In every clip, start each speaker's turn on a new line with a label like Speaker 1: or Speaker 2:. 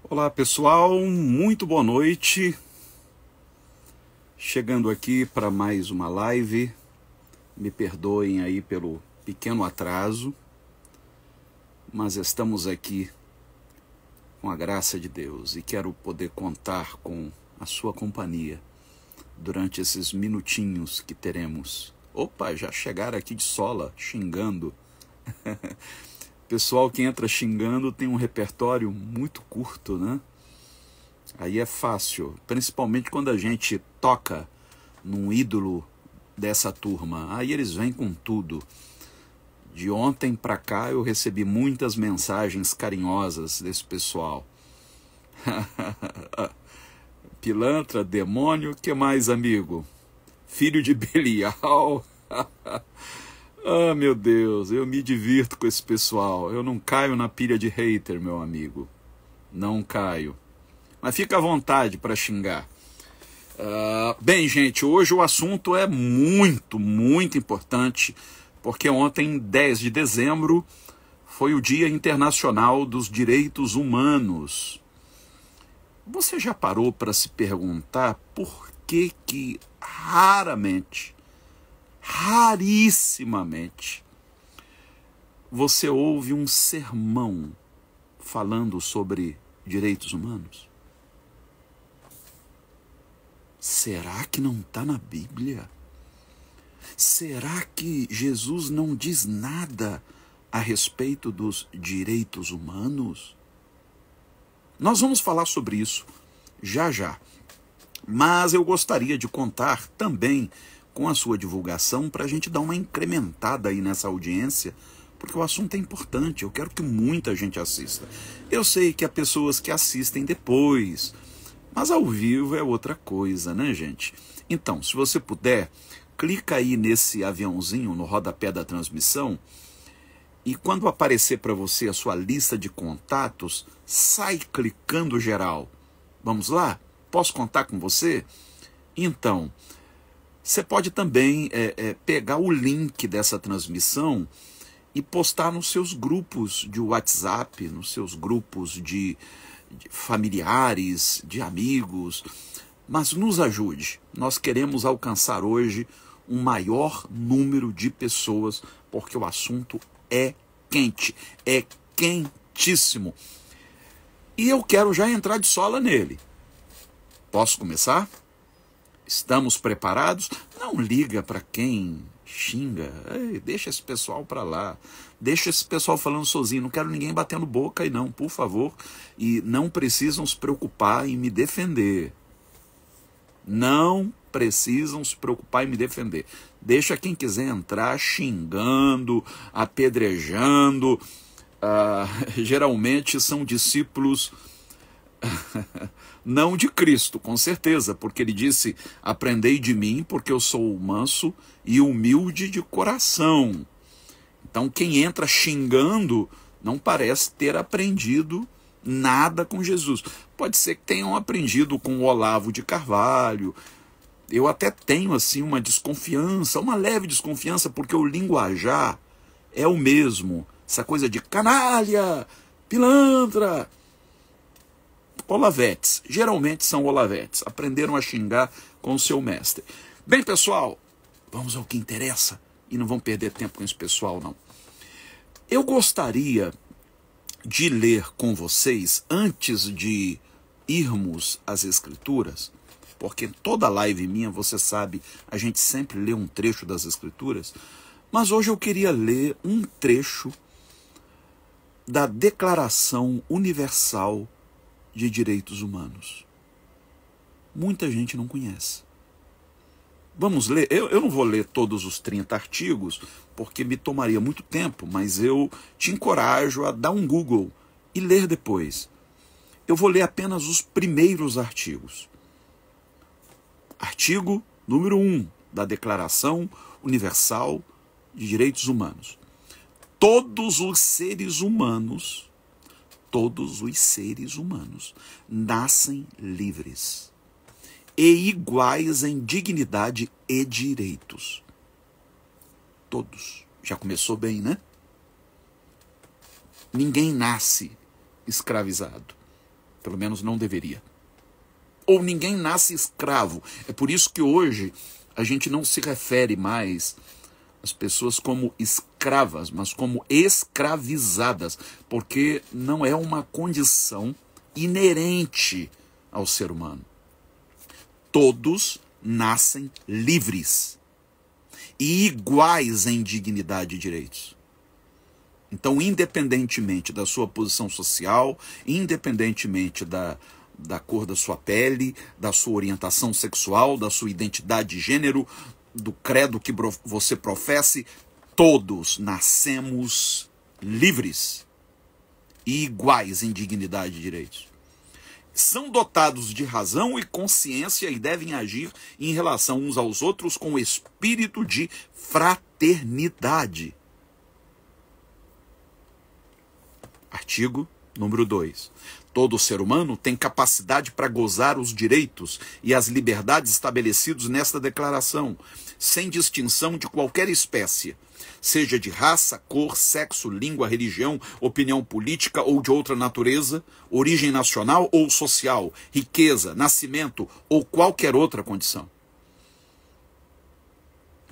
Speaker 1: Olá pessoal, muito boa noite. Chegando aqui para mais uma live. Me perdoem aí pelo pequeno atraso, mas estamos aqui com a graça de Deus e quero poder contar com a sua companhia durante esses minutinhos que teremos. Opa, já chegaram aqui de sola, xingando. Pessoal que entra xingando tem um repertório muito curto, né? Aí é fácil, principalmente quando a gente toca num ídolo dessa turma. Aí eles vêm com tudo. De ontem para cá eu recebi muitas mensagens carinhosas desse pessoal. Pilantra, demônio, que mais, amigo? Filho de Belial. Ah, meu Deus, eu me divirto com esse pessoal. Eu não caio na pilha de hater, meu amigo. Não caio. Mas fica à vontade para xingar. Bem, gente, hoje o assunto é muito importante, porque ontem, 10 de dezembro, foi o Dia Internacional dos Direitos Humanos. Você já parou para se perguntar por que rarissimamente, você ouve um sermão falando sobre direitos humanos? Será que não está na Bíblia? Será que Jesus não diz nada a respeito dos direitos humanos? Nós vamos falar sobre isso já já. Mas eu gostaria de contar também com a sua divulgação para a gente dar uma incrementada aí nessa audiência, porque o assunto é importante, eu quero que muita gente assista. Eu sei que há pessoas que assistem depois, mas ao vivo é outra coisa, né, gente? Então, se você puder, clica aí nesse aviãozinho no rodapé da transmissão e quando aparecer para você a sua lista de contatos, sai clicando geral. Vamos lá? Posso contar com você? Então, você pode também pegar o link dessa transmissão e postar nos seus grupos de WhatsApp, nos seus grupos de familiares, de amigos, mas nos ajude. Nós queremos alcançar hoje um maior número de pessoas, porque o assunto é quente, é quentíssimo. E eu quero já entrar de sola nele. Posso começar? Estamos preparados? Não liga para quem xinga. Ei, deixa esse pessoal para lá. Deixa esse pessoal falando sozinho. Não quero ninguém batendo boca aí não, por favor. E não precisam se preocupar em me defender. Não precisam se preocupar em me defender. Deixa quem quiser entrar xingando, apedrejando. Geralmente são discípulos não de Cristo, com certeza, porque ele disse: aprendei de mim, porque eu sou manso e humilde de coração. Então quem entra xingando não parece ter aprendido nada com Jesus. Pode ser que tenham aprendido com o Olavo de Carvalho. Eu até tenho assim uma desconfiança, uma leve desconfiança, porque o linguajar é o mesmo. Essa coisa de canalha, pilantra. Olavetes, geralmente são olavetes, aprenderam a xingar com o seu mestre. Bem, pessoal, vamos ao que interessa e não vamos perder tempo com esse pessoal, não. Eu gostaria de ler com vocês, antes de irmos às Escrituras, porque toda live minha, você sabe, a gente sempre lê um trecho das Escrituras, mas hoje eu queria ler um trecho da Declaração Universal de Direitos Humanos. Muita gente não conhece. Vamos ler? Eu não vou ler todos os 30 artigos, porque me tomaria muito tempo, mas eu te encorajo a dar um Google e ler depois. Eu vou ler apenas os primeiros artigos. Artigo número 1 da Declaração Universal de Direitos Humanos. Todos os seres humanos nascem livres e iguais em dignidade e direitos. Todos. Já começou bem, né? Ninguém nasce escravizado. Pelo menos não deveria. Ou ninguém nasce escravo. É por isso que hoje a gente não se refere mais às pessoas como escravas, mas como escravizadas, porque não é uma condição inerente ao ser humano. Todos nascem livres e iguais em dignidade e direitos. Então, independentemente da sua posição social, independentemente da cor da sua pele, da sua orientação sexual, da sua identidade de gênero, do credo que você professe, todos nascemos livres e iguais em dignidade e direitos. São dotados de razão e consciência e devem agir em relação uns aos outros com espírito de fraternidade. Artigo número 2. Todo ser humano tem capacidade para gozar os direitos e as liberdades estabelecidos nesta declaração, sem distinção de qualquer espécie, seja de raça, cor, sexo, língua, religião, opinião política ou de outra natureza, origem nacional ou social, riqueza, nascimento ou qualquer outra condição.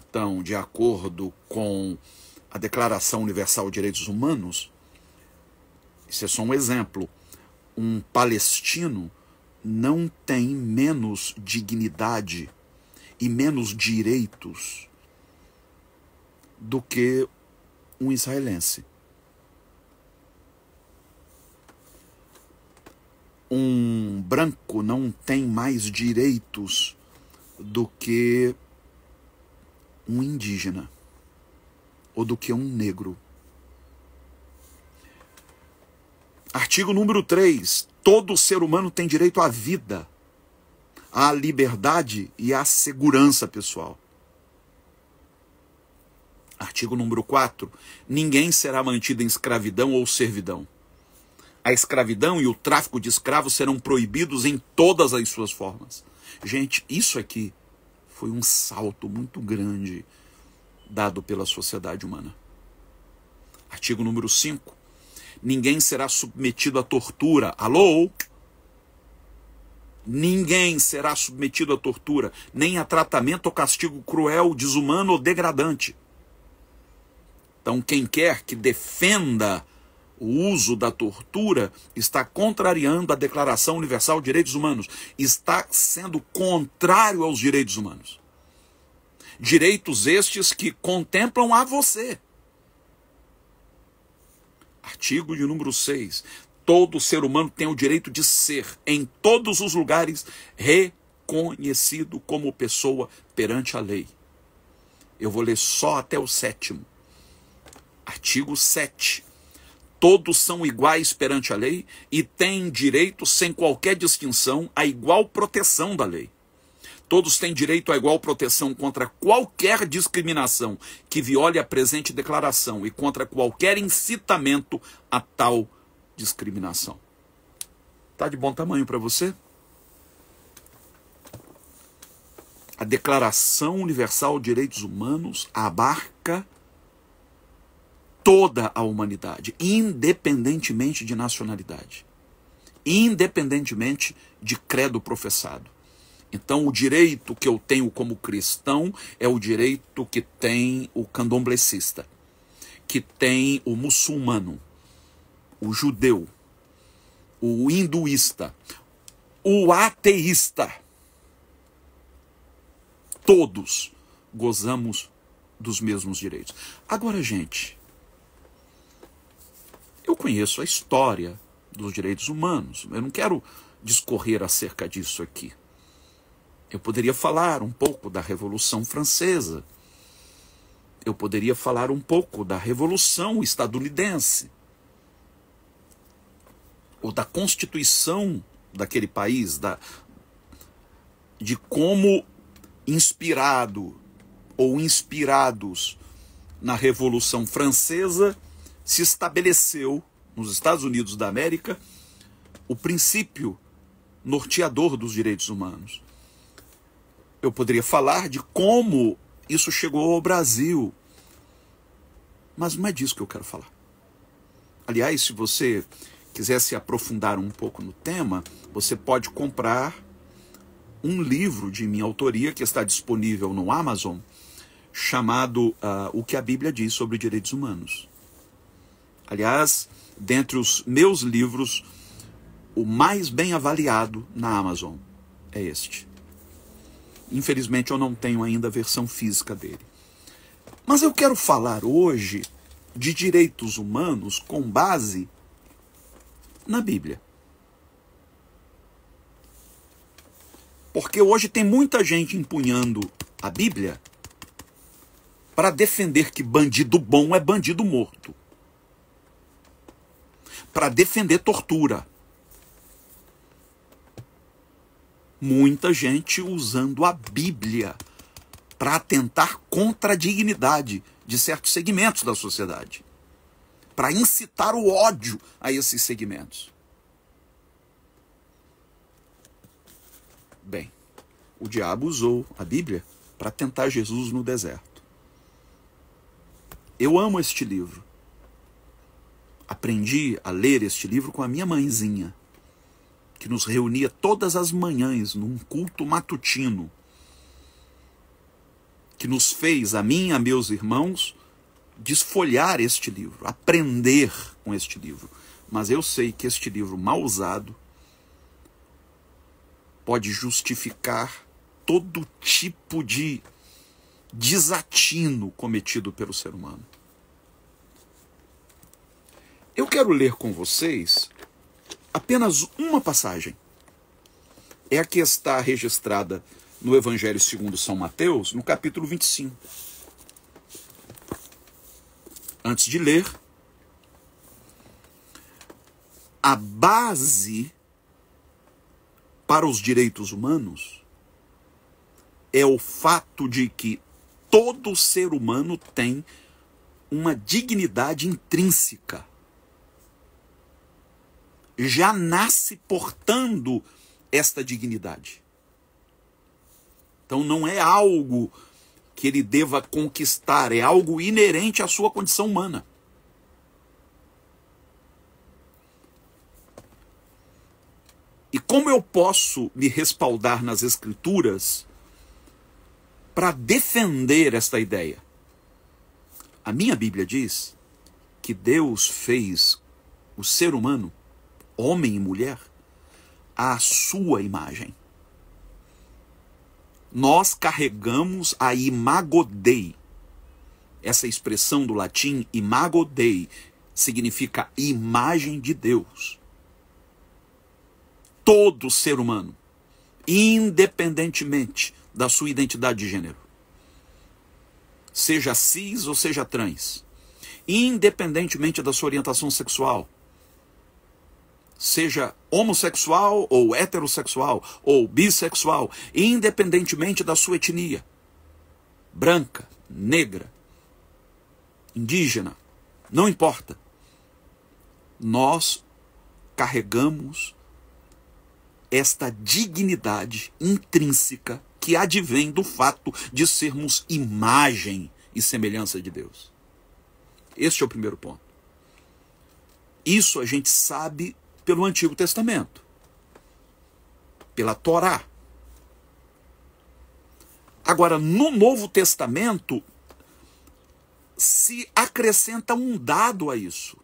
Speaker 1: Então, de acordo com a Declaração Universal de Direitos Humanos, isso é só um exemplo, um palestino não tem menos dignidade e menos direitos do que um israelense. Um branco não tem mais direitos do que um indígena ou do que um negro. Artigo número 3. Todo ser humano tem direito à vida, à liberdade e à segurança pessoal. Artigo número 4. Ninguém será mantido em escravidão ou servidão. A escravidão e o tráfico de escravos serão proibidos em todas as suas formas. Gente, isso aqui foi um salto muito grande dado pela sociedade humana. Artigo número 5. Ninguém será submetido à tortura. Alô? Ninguém será submetido à tortura, nem a tratamento ou castigo cruel, desumano ou degradante. Então, quem quer que defenda o uso da tortura está contrariando a Declaração Universal de Direitos Humanos. Está sendo contrário aos direitos humanos. Direitos estes que contemplam a você. Artigo de número 6. Todo ser humano tem o direito de ser, em todos os lugares, reconhecido como pessoa perante a lei. Eu vou ler só até o 7º. Artigo 7. Todos são iguais perante a lei e têm direito, sem qualquer distinção, à igual proteção da lei. Todos têm direito à igual proteção contra qualquer discriminação que viole a presente declaração e contra qualquer incitamento a tal discriminação. Tá de bom tamanho para você? A Declaração Universal de Direitos Humanos abarca toda a humanidade, independentemente de nacionalidade, independentemente de credo professado. Então, o direito que eu tenho como cristão é o direito que tem o candomblessista, que tem o muçulmano, o judeu, o hinduísta, o ateísta. Todos gozamos dos mesmos direitos. Agora, gente, eu conheço a história dos direitos humanos. Eu não quero discorrer acerca disso aqui. Eu poderia falar um pouco da Revolução Francesa. Eu poderia falar um pouco da Revolução Estadunidense. Ou da Constituição daquele país, de como inspirado ou inspirados na Revolução Francesa se estabeleceu nos Estados Unidos da América o princípio norteador dos direitos humanos. Eu poderia falar de como isso chegou ao Brasil, mas não é disso que eu quero falar. Aliás, se você quiser se aprofundar um pouco no tema, você pode comprar um livro de minha autoria que está disponível no Amazon, chamado O que a Bíblia diz sobre direitos humanos. Aliás, dentre os meus livros, o mais bem avaliado na Amazon é este. Infelizmente eu não tenho ainda a versão física dele. Mas eu quero falar hoje de direitos humanos com base na Bíblia. Porque hoje tem muita gente empunhando a Bíblia para defender que bandido bom é bandido morto. Para defender tortura. Muita gente usando a Bíblia para atentar contra a dignidade de certos segmentos da sociedade. Para incitar o ódio a esses segmentos. Bem, o diabo usou a Bíblia para tentar Jesus no deserto. Eu amo este livro. Aprendi a ler este livro com a minha mãezinha, que nos reunia todas as manhãs num culto matutino, que nos fez, a mim e a meus irmãos, desfolhar este livro, aprender com este livro. Mas eu sei que este livro mal usado pode justificar todo tipo de desatino cometido pelo ser humano. Eu quero ler com vocês apenas uma passagem. É a que está registrada no Evangelho segundo São Mateus, no capítulo 25. Antes de ler, a base para os direitos humanos é o fato de que todo ser humano tem uma dignidade intrínseca. Já nasce portando esta dignidade. Então não é algo que ele deva conquistar, é algo inerente à sua condição humana. E como eu posso me respaldar nas Escrituras para defender esta ideia? A minha Bíblia diz que Deus fez o ser humano, homem e mulher, à sua imagem. Nós carregamos a imago Dei. Essa expressão do latim, imago Dei, significa imagem de Deus. Todo ser humano, independentemente da sua identidade de gênero, seja cis ou seja trans, independentemente da sua orientação sexual, seja homossexual ou heterossexual ou bissexual, independentemente da sua etnia, branca, negra, indígena, não importa. Nós carregamos esta dignidade intrínseca que advém do fato de sermos imagem e semelhança de Deus. Este é o primeiro ponto. Isso a gente sabe pelo Antigo Testamento, pela Torá. Agora, no Novo Testamento, se acrescenta um dado a isso.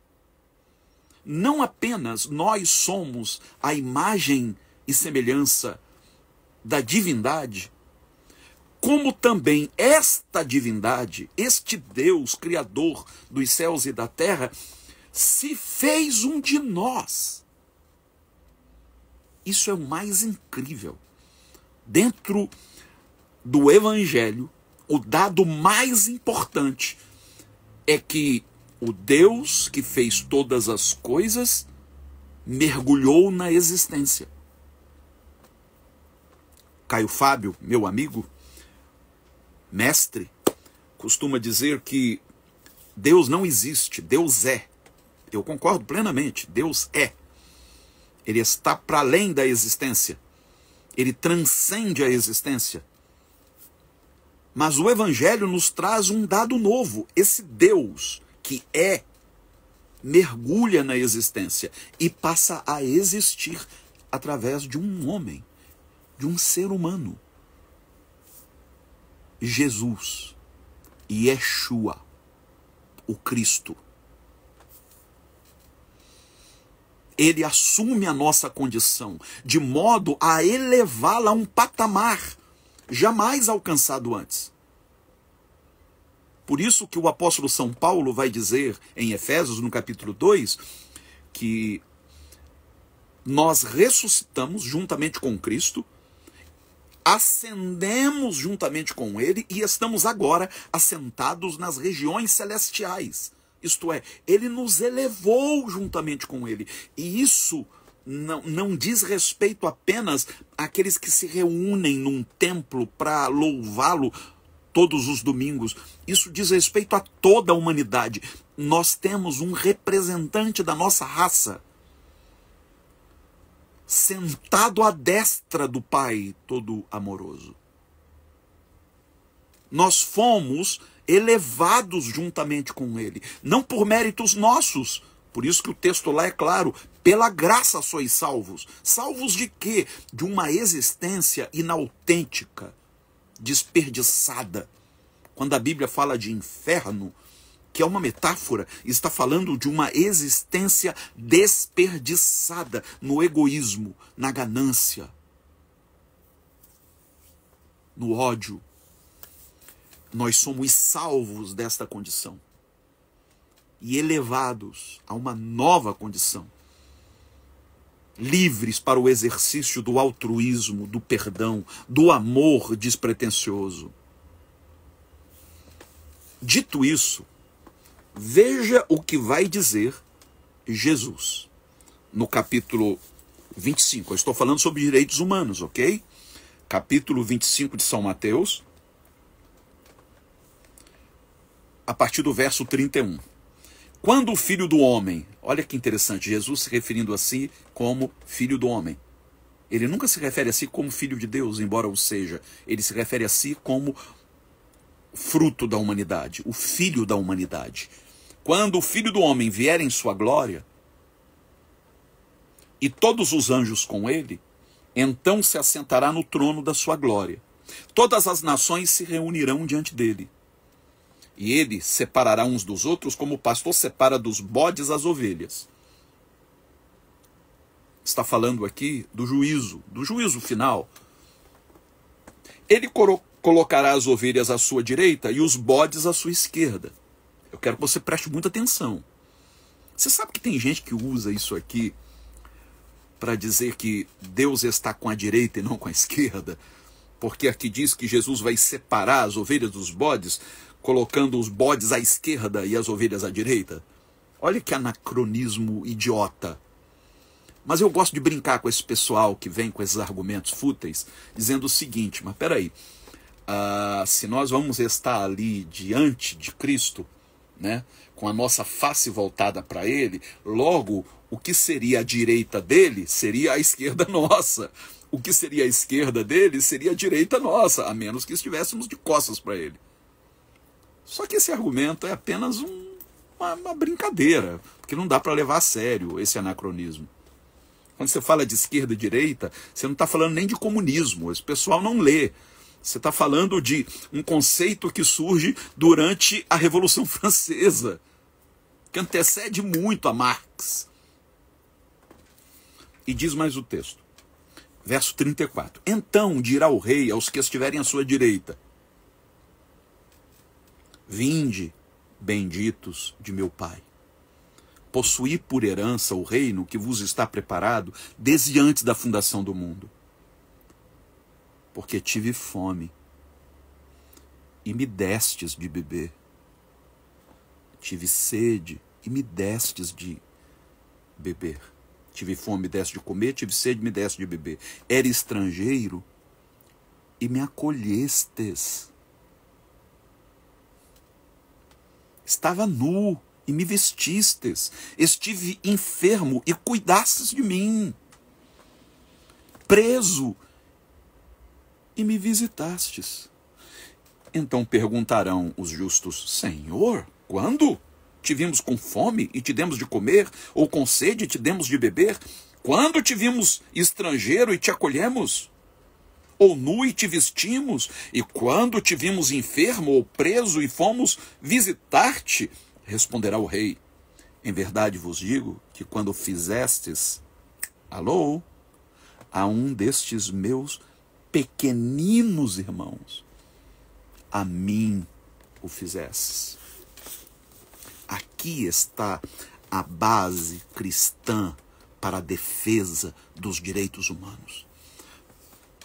Speaker 1: Não apenas nós somos a imagem e semelhança da divindade, como também esta divindade, este Deus, Criador dos céus e da terra, se fez um de nós. Isso é o mais incrível. Dentro do Evangelho, o dado mais importante é que o Deus que fez todas as coisas mergulhou na existência. Caio Fábio, meu amigo, mestre, costuma dizer que Deus não existe, Deus é. Eu concordo plenamente, Deus é. Ele está para além da existência. Ele transcende a existência. Mas o Evangelho nos traz um dado novo. Esse Deus que é, mergulha na existência e passa a existir através de um homem, de um ser humano. Jesus, Yeshua, o Cristo. Ele assume a nossa condição, de modo a elevá-la a um patamar jamais alcançado antes. Por isso que o apóstolo São Paulo vai dizer em Efésios, no capítulo 2, que nós ressuscitamos juntamente com Cristo, ascendemos juntamente com Ele e estamos agora assentados nas regiões celestiais. Isto é, Ele nos elevou juntamente com Ele. E isso não diz respeito apenas àqueles que se reúnem num templo para louvá-lo todos os domingos. Isso diz respeito a toda a humanidade. Nós temos um representante da nossa raça sentado à destra do Pai todo amoroso. Nós fomos elevados juntamente com Ele, não por méritos nossos. Por isso que o texto lá é claro: pela graça sois salvos. Salvos de quê? De uma existência inautêntica, desperdiçada. Quando a Bíblia fala de inferno, que é uma metáfora, está falando de uma existência desperdiçada no egoísmo, na ganância, no ódio. Nós somos salvos desta condição e elevados a uma nova condição, livres para o exercício do altruísmo, do perdão, do amor despretensioso. Dito isso, veja o que vai dizer Jesus no capítulo 25. Eu estou falando sobre direitos humanos, ok? Capítulo 25 de São Mateus, a partir do verso 31. Quando o Filho do Homem, olha que interessante, Jesus se referindo a si como Filho do Homem. Ele nunca se refere a si como Filho de Deus, embora o seja. Ele se refere a si como fruto da humanidade, o Filho da humanidade. Quando o Filho do Homem vier em sua glória, e todos os anjos com ele, então se assentará no trono da sua glória. Todas as nações se reunirão diante dele. E ele separará uns dos outros, como o pastor separa dos bodes as ovelhas. Está falando aqui do juízo final. Ele colocará as ovelhas à sua direita e os bodes à sua esquerda. Eu quero que você preste muita atenção. Você sabe que tem gente que usa isso aqui para dizer que Deus está com a direita e não com a esquerda? Porque aqui diz que Jesus vai separar as ovelhas dos bodes, colocando os bodes à esquerda e as ovelhas à direita. Olha que anacronismo idiota. Mas eu gosto de brincar com esse pessoal que vem com esses argumentos fúteis, dizendo o seguinte: mas peraí, se nós vamos estar ali diante de Cristo, né, com a nossa face voltada para Ele, logo o que seria a direita dele seria a esquerda nossa. O que seria a esquerda dele seria a direita nossa, a menos que estivéssemos de costas para Ele. Só que esse argumento é apenas uma brincadeira, porque não dá para levar a sério esse anacronismo. Quando você fala de esquerda e direita, você não está falando nem de comunismo, esse pessoal não lê. Você está falando de um conceito que surge durante a Revolução Francesa, que antecede muito a Marx. E diz mais o texto, verso 34. Então dirá o rei aos que estiverem à sua direita: vinde, benditos de meu Pai, possuí por herança o reino que vos está preparado desde antes da fundação do mundo. Porque tive fome e me destes de beber. Tive sede e me destes de beber. Tive fome, me deste de comer, tive sede, me deste de beber. Era estrangeiro e me acolhestes. Estava nu e me vestistes. Estive enfermo e cuidastes de mim. Preso e me visitastes. Então perguntarão os justos: Senhor, quando? te vimos com fome e te demos de comer, ou com sede e te demos de beber? Quando te vimos estrangeiro e te acolhemos? Ou nu e te vestimos? E quando te vimos enfermo ou preso e fomos visitar-te? Responderá o rei: em verdade vos digo que quando fizestes, alô, a um destes meus pequeninos irmãos, a mim o fizestes. Aqui está a base cristã para a defesa dos direitos humanos.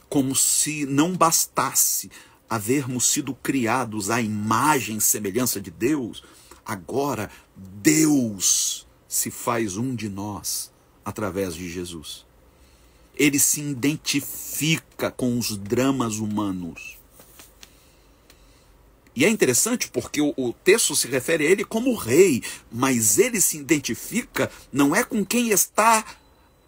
Speaker 1: Como se não bastasse havermos sido criados à imagem e semelhança de Deus, agora Deus se faz um de nós através de Jesus. Ele se identifica com os dramas humanos. E é interessante porque o texto se refere a ele como rei, mas ele se identifica não é com quem está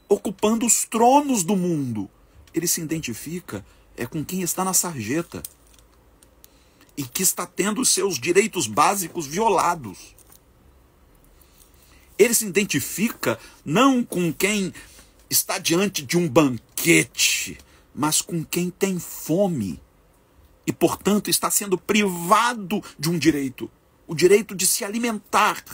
Speaker 1: ocupando os tronos do mundo. Ele se identifica com quem está na sarjeta e que está tendo os seus direitos básicos violados. Ele se identifica não com quem está diante de um banquete, mas com quem tem fome e, portanto, está sendo privado de um direito, o direito de se alimentar.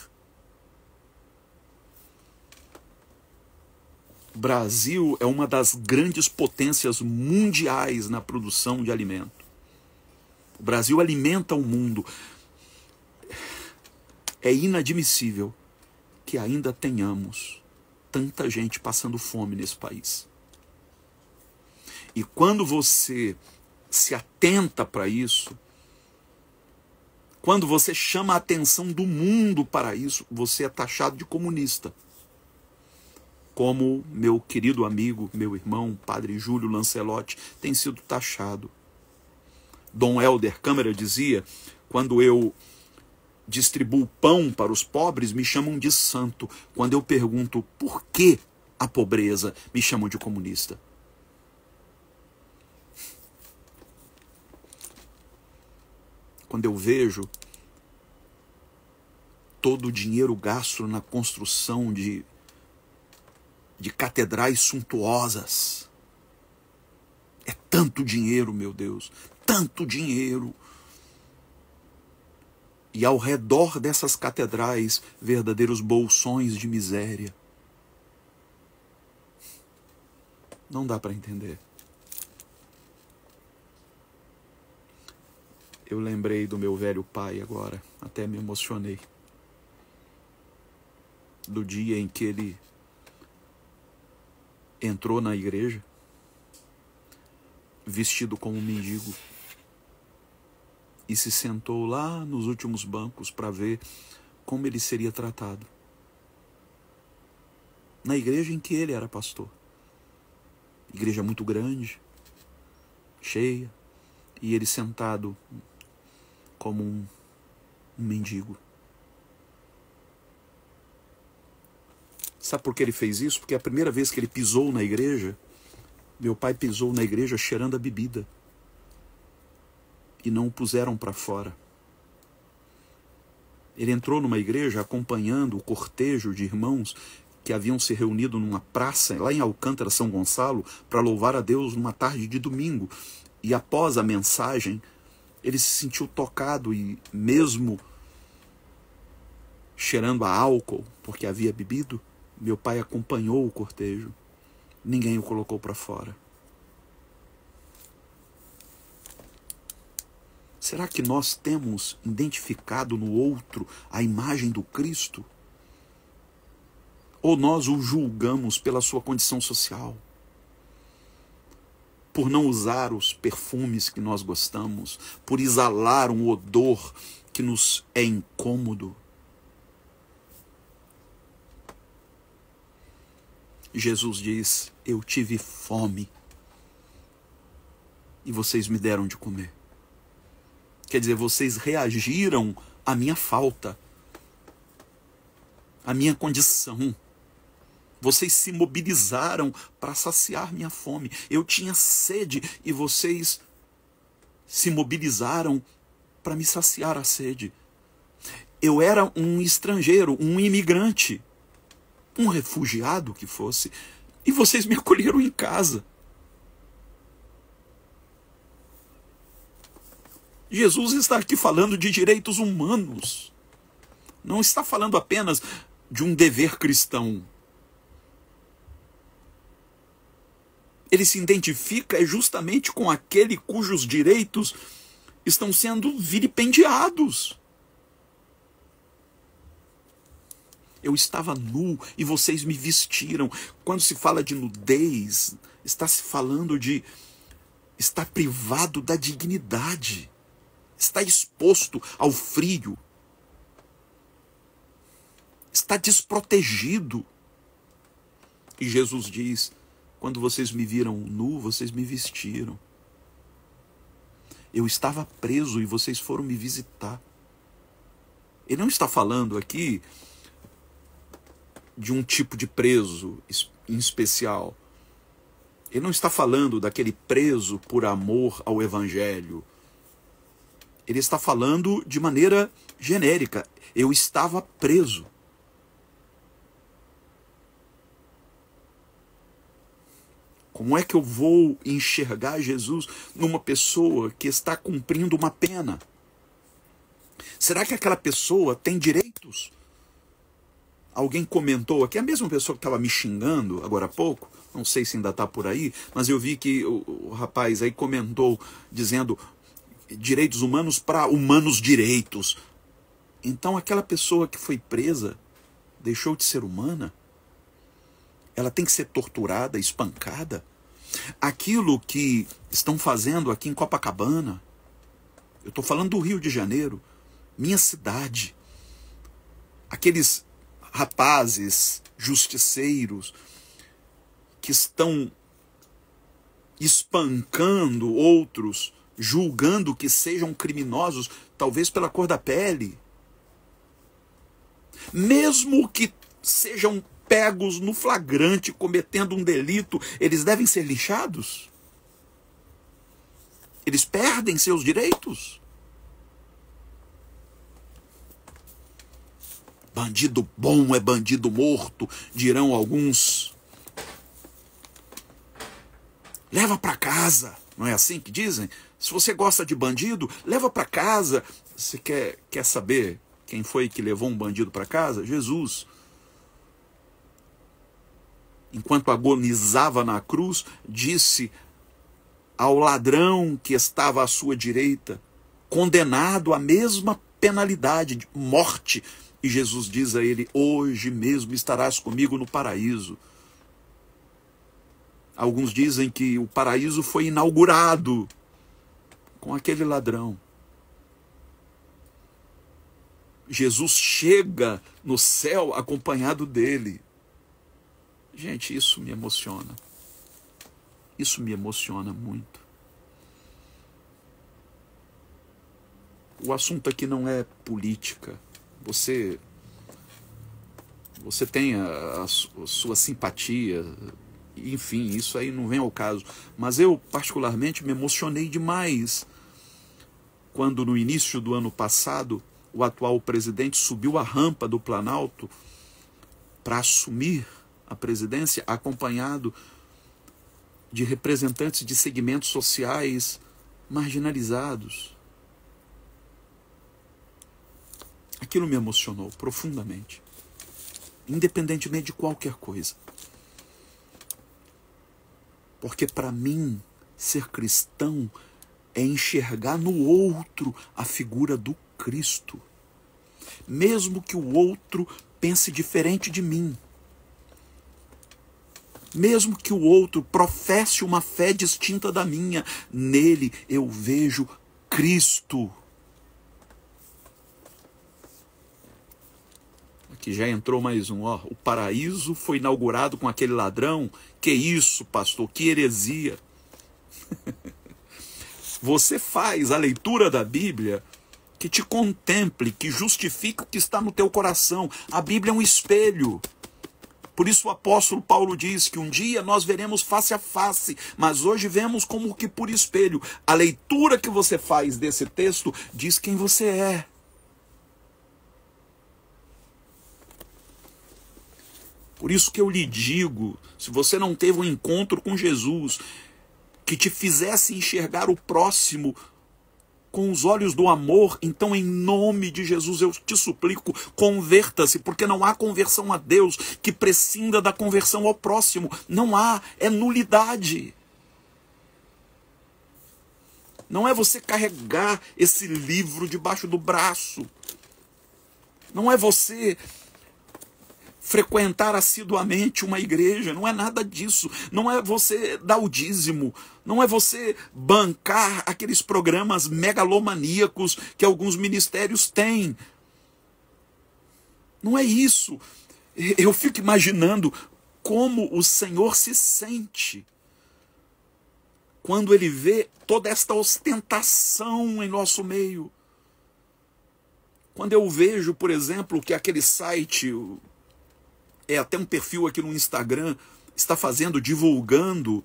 Speaker 1: O Brasil é uma das grandes potências mundiais na produção de alimento. O Brasil alimenta o mundo. É inadmissível que ainda tenhamos tanta gente passando fome nesse país. E quando você se atenta para isso, quando você chama a atenção do mundo para isso, você é taxado de comunista. Como meu querido amigo, meu irmão, padre Júlio Lancelotti, tem sido taxado. Dom Helder Câmara dizia: quando eu distribuo pão para os pobres, me chamam de santo. Quando eu pergunto por que a pobreza, me chamam de comunista. Quando eu vejo todo o dinheiro gasto na construção de catedrais suntuosas, é tanto dinheiro, meu Deus, tanto dinheiro. E ao redor dessas catedrais, verdadeiros bolsões de miséria. Não dá para entender. Eu lembrei do meu velho pai agora, até me emocionei. Do dia em que ele entrou na igreja, vestido como um mendigo, e se sentou lá nos últimos bancos para ver como ele seria tratado. Na igreja em que ele era pastor. Igreja muito grande, cheia, e ele sentado como um mendigo. Sabe por que ele fez isso? Porque a primeira vez que ele pisou na igreja, meu pai pisou na igreja cheirando a bebida. E não o puseram para fora. Ele entrou numa igreja acompanhando o cortejo de irmãos que haviam se reunido numa praça, lá em Alcântara, São Gonçalo, para louvar a Deus numa tarde de domingo. E após a mensagem, ele se sentiu tocado e, mesmo cheirando a álcool, porque havia bebido, meu pai acompanhou o cortejo. Ninguém o colocou para fora. Será que nós temos identificado no outro a imagem do Cristo? Ou nós o julgamos pela sua condição social? Por não usar os perfumes que nós gostamos, por exalar um odor que nos é incômodo? Jesus diz: eu tive fome e vocês me deram de comer. Quer dizer, vocês reagiram à minha falta, à minha condição. Vocês se mobilizaram para saciar minha fome. Eu tinha sede e vocês se mobilizaram para me saciar a sede. Eu era um estrangeiro, um imigrante, um refugiado que fosse, e vocês me acolheram em casa. Jesus está aqui falando de direitos humanos. Não está falando apenas de um dever cristão. Ele se identifica justamente com aquele cujos direitos estão sendo vilipendiados. Eu estava nu e vocês me vestiram. Quando se fala de nudez, está se falando de estar privado da dignidade. Está exposto ao frio. Está desprotegido. E Jesus diz: quando vocês me viram nu, vocês me vestiram. Eu estava preso e vocês foram me visitar. Ele não está falando aqui de um tipo de preso em especial. Ele não está falando daquele preso por amor ao Evangelho. Ele está falando de maneira genérica. Eu estava preso. Como é que eu vou enxergar Jesus numa pessoa que está cumprindo uma pena? Será que aquela pessoa tem direitos? Alguém comentou aqui, a mesma pessoa que estava me xingando agora há pouco, não sei se ainda está por aí, mas eu vi que o rapaz aí comentou dizendo direitos humanos para humanos direitos. Então aquela pessoa que foi presa deixou de ser humana? Ela tem que ser torturada, espancada? Aquilo que estão fazendo aqui em Copacabana, eu estou falando do Rio de Janeiro, minha cidade, aqueles rapazes justiceiros que estão espancando outros, julgando que sejam criminosos, talvez pela cor da pele, mesmo que sejam pegos no flagrante cometendo um delito, eles devem ser linchados? Eles perdem seus direitos? Bandido bom é bandido morto, dirão alguns. Leva para casa, não é assim que dizem? Se você gosta de bandido, leva para casa. Você quer saber quem foi que levou um bandido para casa? Jesus. Enquanto agonizava na cruz, disse ao ladrão que estava à sua direita, condenado à mesma penalidade de morte, e Jesus diz a ele: hoje mesmo estarás comigo no paraíso. Alguns dizem que o paraíso foi inaugurado com aquele ladrão. Jesus chega no céu acompanhado dele. Gente, isso me emociona. Isso me emociona muito. O assunto aqui não é política. Você tem a sua simpatia, enfim, isso aí não vem ao caso. Mas eu, particularmente, me emocionei demais quando, no início do ano passado, o atual presidente subiu a rampa do Planalto para assumir a presidência, acompanhado de representantes de segmentos sociais marginalizados. Aquilo me emocionou profundamente, independentemente de qualquer coisa. Porque para mim, ser cristão é enxergar no outro a figura do Cristo. Mesmo que o outro pense diferente de mim. Mesmo que o outro professe uma fé distinta da minha, nele eu vejo Cristo. Aqui já entrou mais um, ó. O paraíso foi inaugurado com aquele ladrão. Que isso, pastor? Que heresia. Você faz a leitura da Bíblia que te contemple, que justifique o que está no teu coração. A Bíblia é um espelho. Por isso o apóstolo Paulo diz que um dia nós veremos face a face, mas hoje vemos como que por espelho. A leitura que você faz desse texto diz quem você é. Por isso que eu lhe digo, se você não teve um encontro com Jesus que te fizesse enxergar o próximo com os olhos do amor, então em nome de Jesus eu te suplico, converta-se, porque não há conversão a Deus que prescinda da conversão ao próximo. Não há, é nulidade. Não é você carregar esse livro debaixo do braço. Não é você frequentar assiduamente uma igreja, não é nada disso. Não é você dar o dízimo, não é você bancar aqueles programas megalomaníacos que alguns ministérios têm. Não é isso. Eu fico imaginando como o Senhor se sente quando Ele vê toda esta ostentação em nosso meio. Quando eu vejo, por exemplo, que aquele site, até um perfil aqui no Instagram, está fazendo, divulgando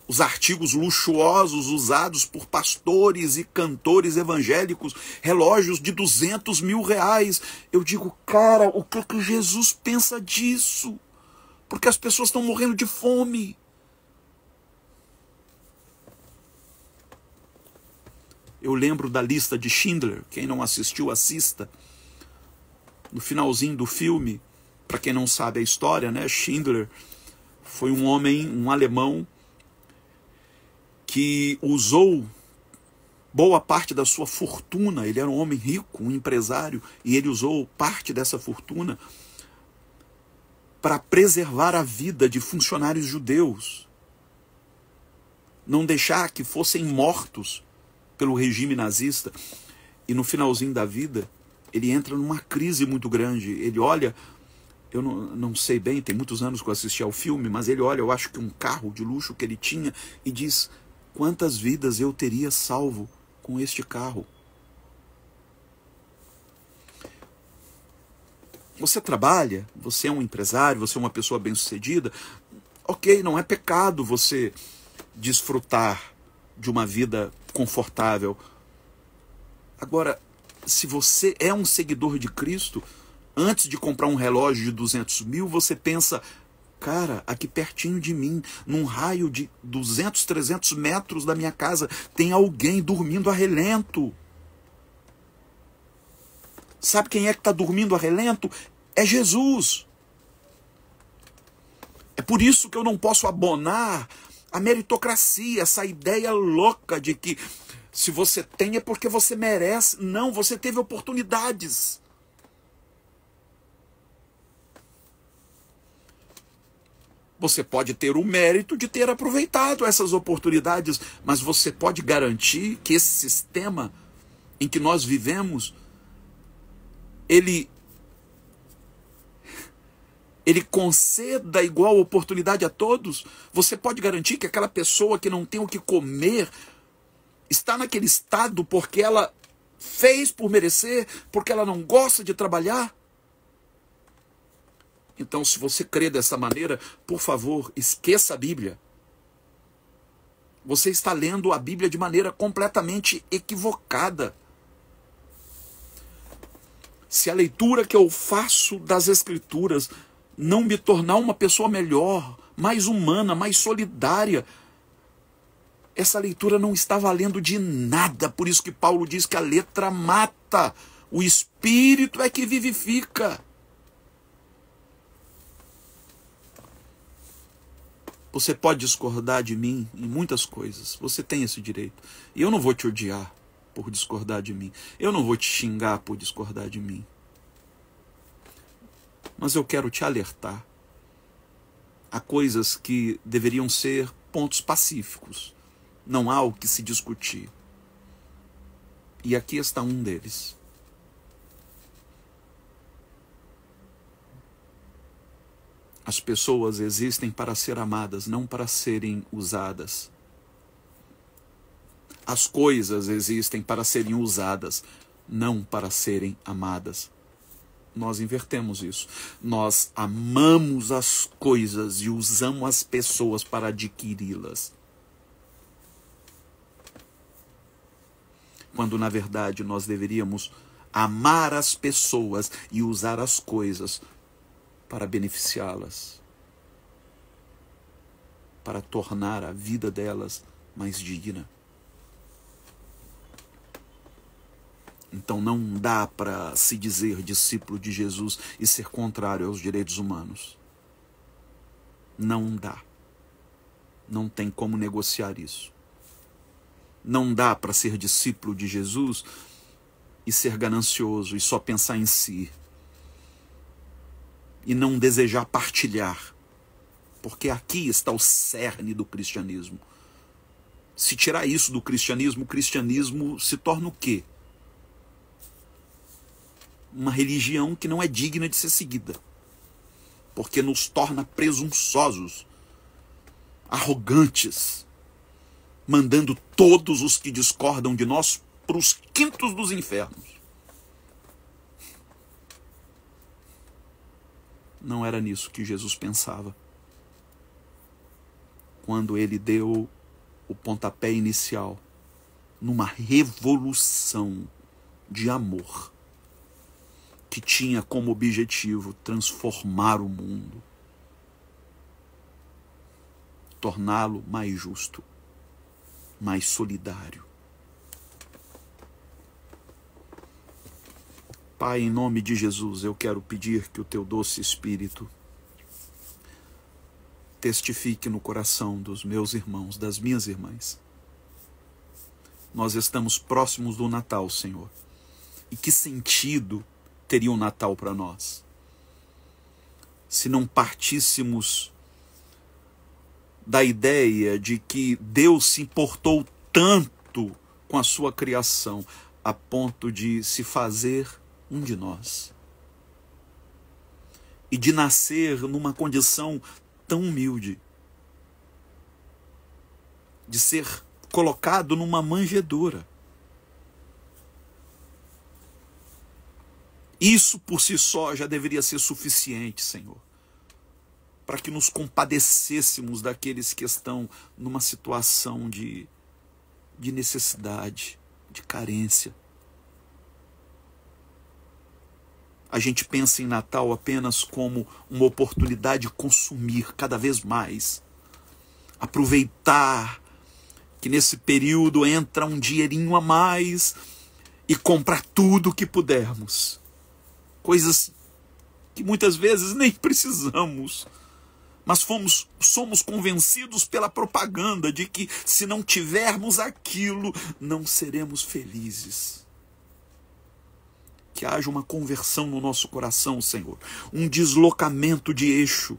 Speaker 1: os artigos luxuosos usados por pastores e cantores evangélicos, relógios de R$200 mil. Eu digo, cara, o que Jesus pensa disso? Porque as pessoas estão morrendo de fome. Eu lembro da lista de Schindler, quem não assistiu, assista. No finalzinho do filme, para quem não sabe a história, né? Schindler foi um homem, um alemão, que usou boa parte da sua fortuna. Ele era um homem rico, um empresário, e ele usou parte dessa fortuna para preservar a vida de funcionários judeus. Não deixar que fossem mortos pelo regime nazista. E no finalzinho da vida, ele entra numa crise muito grande. Ele olha, eu não sei bem, tem muitos anos que eu assisti ao filme, mas ele olha, eu acho que um carro de luxo que ele tinha, e diz, quantas vidas eu teria salvo com este carro? Você trabalha, você é um empresário, você é uma pessoa bem-sucedida, ok, não é pecado você desfrutar de uma vida confortável. Agora, se você é um seguidor de Cristo, antes de comprar um relógio de 200 mil, você pensa, cara, aqui pertinho de mim, num raio de 200, 300 metros da minha casa, tem alguém dormindo a relento. Sabe quem é que está dormindo a relento? É Jesus. É por isso que eu não posso abonar a meritocracia, essa ideia louca de que se você tem é porque você merece. Não, você teve oportunidades. Você pode ter o mérito de ter aproveitado essas oportunidades, mas você pode garantir que esse sistema em que nós vivemos, ele conceda igual oportunidade a todos? Você pode garantir que aquela pessoa que não tem o que comer está naquele estado porque ela fez por merecer, porque ela não gosta de trabalhar? Então, se você crê dessa maneira, por favor, esqueça a Bíblia. Você está lendo a Bíblia de maneira completamente equivocada. Se a leitura que eu faço das Escrituras não me tornar uma pessoa melhor, mais humana, mais solidária, essa leitura não está valendo de nada. Por isso que Paulo diz que a letra mata, o Espírito é que vivifica. Você pode discordar de mim em muitas coisas, você tem esse direito. E eu não vou te odiar por discordar de mim, eu não vou te xingar por discordar de mim. Mas eu quero te alertar a coisas que deveriam ser pontos pacíficos. Não há o que se discutir. E aqui está um deles. As pessoas existem para ser amadas, não para serem usadas. As coisas existem para serem usadas, não para serem amadas. Nós invertemos isso. Nós amamos as coisas e usamos as pessoas para adquiri-las. Quando, na verdade, nós deveríamos amar as pessoas e usar as coisas para beneficiá-las, para tornar a vida delas mais digna. Então não dá para se dizer discípulo de Jesus e ser contrário aos direitos humanos. Não dá. Não tem como negociar isso. Não dá para ser discípulo de Jesus e ser ganancioso e só pensar em si. E não desejar partilhar. Porque aqui está o cerne do cristianismo. Se tirar isso do cristianismo, o cristianismo se torna o quê? Uma religião que não é digna de ser seguida. Porque nos torna presunçosos, arrogantes, mandando todos os que discordam de nós para os quintos dos infernos. Não era nisso que Jesus pensava quando ele deu o pontapé inicial numa revolução de amor que tinha como objetivo transformar o mundo, torná-lo mais justo, mais solidário. Pai, em nome de Jesus, eu quero pedir que o teu doce Espírito testifique no coração dos meus irmãos, das minhas irmãs. Nós estamos próximos do Natal, Senhor. E que sentido teria o Natal para nós se não partíssemos da ideia de que Deus se importou tanto com a sua criação a ponto de se fazer um de nós e de nascer numa condição tão humilde, de ser colocado numa manjedoura. Isso por si só já deveria ser suficiente, Senhor, para que nos compadecêssemos daqueles que estão numa situação de necessidade, de carência. A gente pensa em Natal apenas como uma oportunidade de consumir cada vez mais. Aproveitar que nesse período entra um dinheirinho a mais e comprar tudo o que pudermos. Coisas que muitas vezes nem precisamos. Mas somos convencidos pela propaganda de que se não tivermos aquilo, não seremos felizes. Que haja uma conversão no nosso coração, Senhor. Um deslocamento de eixo.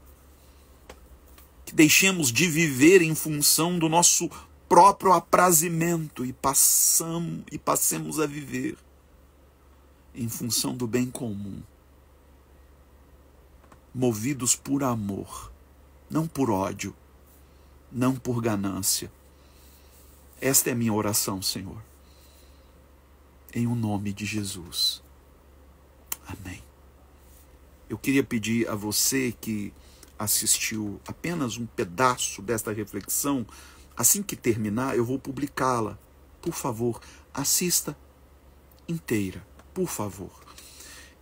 Speaker 1: Que deixemos de viver em função do nosso próprio aprazimento e passemos a viver em função do bem comum. Movidos por amor, não por ódio, não por ganância. Esta é a minha oração, Senhor. Em o nome de Jesus. Amém. Eu queria pedir a você que assistiu apenas um pedaço desta reflexão, assim que terminar, eu vou publicá-la. Por favor, assista inteira, por favor.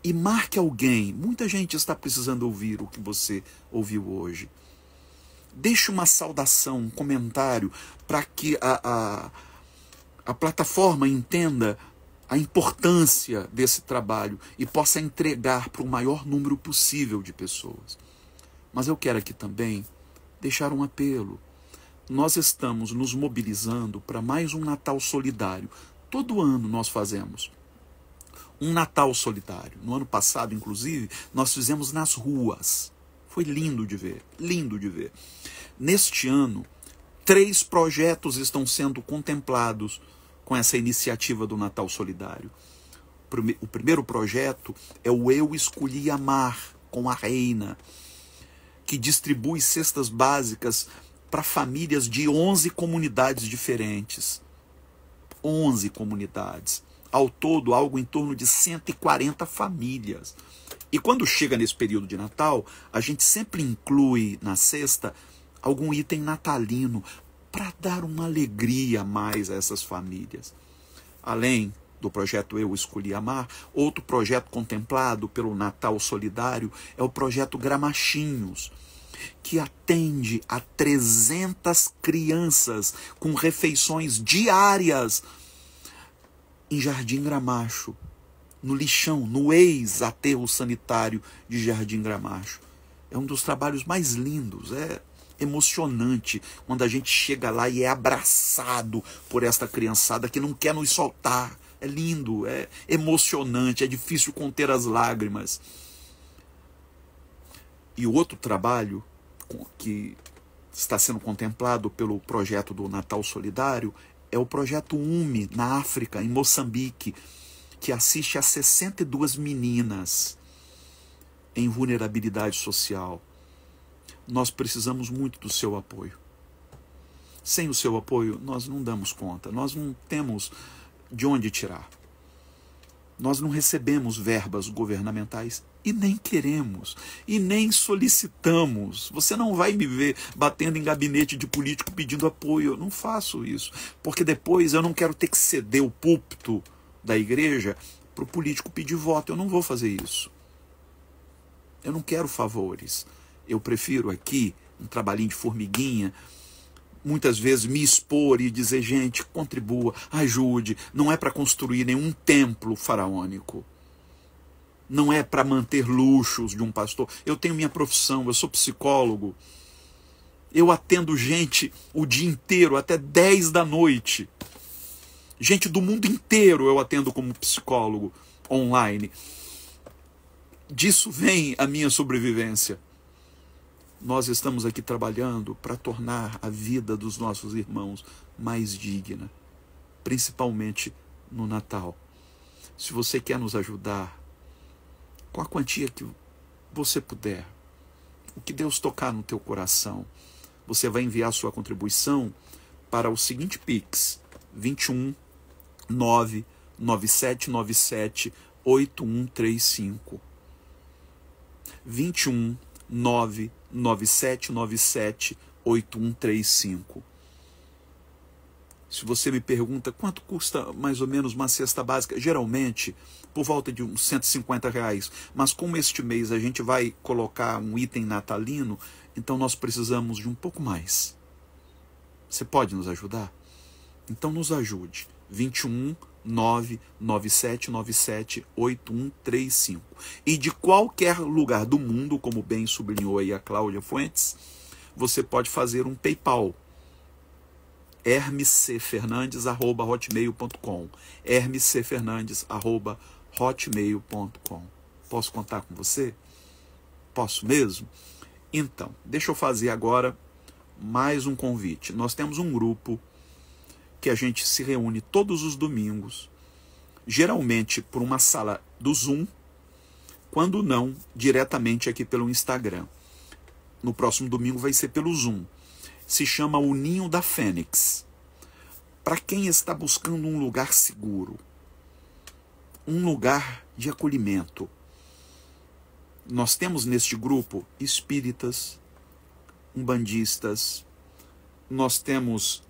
Speaker 1: E marque alguém. Muita gente está precisando ouvir o que você ouviu hoje. Deixe uma saudação, um comentário, para que a plataforma entenda a importância desse trabalho e possa entregar para o maior número possível de pessoas. Mas eu quero aqui também deixar um apelo. Nós estamos nos mobilizando para mais um Natal solidário. Todo ano nós fazemos um Natal solidário. No ano passado, inclusive, nós fizemos nas ruas. Foi lindo de ver, lindo de ver. Neste ano, 3 projetos estão sendo contemplados com essa iniciativa do Natal Solidário. O primeiro projeto é o Eu Escolhi Amar, com a Reina, que distribui cestas básicas para famílias de 11 comunidades diferentes. 11 comunidades. Ao todo, algo em torno de 140 famílias. E quando chega nesse período de Natal, a gente sempre inclui na cesta algum item natalino para dar uma alegria a mais a essas famílias. Além do projeto Eu Escolhi Amar. Outro projeto contemplado pelo Natal Solidário é o projeto Gramachinhos, que atende a 300 crianças com refeições diárias em Jardim Gramacho, no lixão, no ex-aterro sanitário de Jardim Gramacho. É um dos trabalhos mais lindos, é emocionante quando a gente chega lá e é abraçado por esta criançada que não quer nos soltar. É lindo, é emocionante, é difícil conter as lágrimas. E o outro trabalho que está sendo contemplado pelo projeto do Natal Solidário é o projeto UME, na África, em Moçambique, que assiste a 62 meninas em vulnerabilidade social. Nós precisamos muito do seu apoio. Sem o seu apoio, nós não damos conta, nós não temos de onde tirar. Nós não recebemos verbas governamentais e nem queremos, e nem solicitamos. Você não vai me ver batendo em gabinete de político pedindo apoio. Eu não faço isso, porque depois eu não quero ter que ceder o púlpito da igreja para o político pedir voto. Eu não vou fazer isso. Eu não quero favores. Eu prefiro aqui um trabalhinho de formiguinha, muitas vezes me expor e dizer, gente, contribua, ajude. Não é para construir nenhum templo faraônico. Não é para manter luxos de um pastor. Eu tenho minha profissão, eu sou psicólogo. Eu atendo gente o dia inteiro, até 10 da noite. Gente do mundo inteiro eu atendo como psicólogo online. Disso vem a minha sobrevivência. Nós estamos aqui trabalhando para tornar a vida dos nossos irmãos mais digna, principalmente no Natal. Se você quer nos ajudar, com a quantia que você puder, o que Deus tocar no teu coração, você vai enviar sua contribuição para o seguinte Pix: 21 99797 8135. 21 99797 8135. Se você me pergunta quanto custa mais ou menos uma cesta básica, geralmente por volta de uns R$150, mas como este mês a gente vai colocar um item natalino, então nós precisamos de um pouco mais. Você pode nos ajudar? Então nos ajude. 21 99797 8135. E de qualquer lugar do mundo, como bem sublinhou aí a Cláudia Fuentes, você pode fazer um PayPal. hermescfernandes@hotmail.com. hermescfernandes@hotmail.com. Posso contar com você? Posso mesmo? Então, deixa eu fazer agora mais um convite. Nós temos um grupo que a gente se reúne todos os domingos, geralmente por uma sala do Zoom, quando não, diretamente aqui pelo Instagram. No próximo domingo vai ser pelo Zoom. Se chama o Ninho da Fênix. Para quem está buscando um lugar seguro, um lugar de acolhimento. Nós temos neste grupo espíritas, umbandistas, nós temos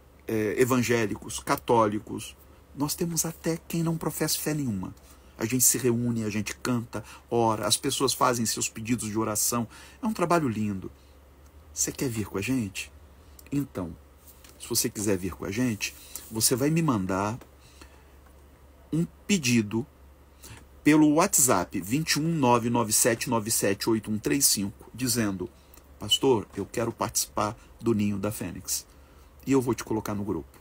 Speaker 1: evangélicos, católicos, nós temos até quem não professa fé nenhuma. A gente se reúne, a gente canta, ora, as pessoas fazem seus pedidos de oração. É um trabalho lindo. Você quer vir com a gente? Então, se você quiser vir com a gente, você vai me mandar um pedido pelo WhatsApp 21 99797 8135, dizendo: pastor, eu quero participar do Ninho da Fênix. E eu vou te colocar no grupo.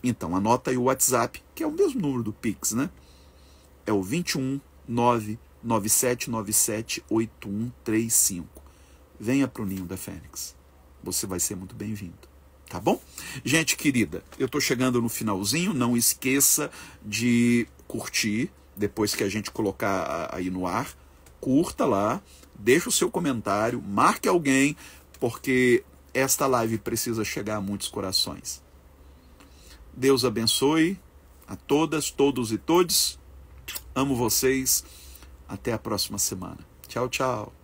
Speaker 1: Então, anota aí o WhatsApp, que é o mesmo número do Pix, né? É o 21 99797 8135. Venha para o Ninho da Fênix. Você vai ser muito bem-vindo. Tá bom? Gente querida, eu estou chegando no finalzinho. Não esqueça de curtir depois que a gente colocar aí no ar. Curta lá, deixa o seu comentário, marque alguém, porque esta live precisa chegar a muitos corações. Deus abençoe a todas, todos e todes. Amo vocês. Até a próxima semana. Tchau, tchau.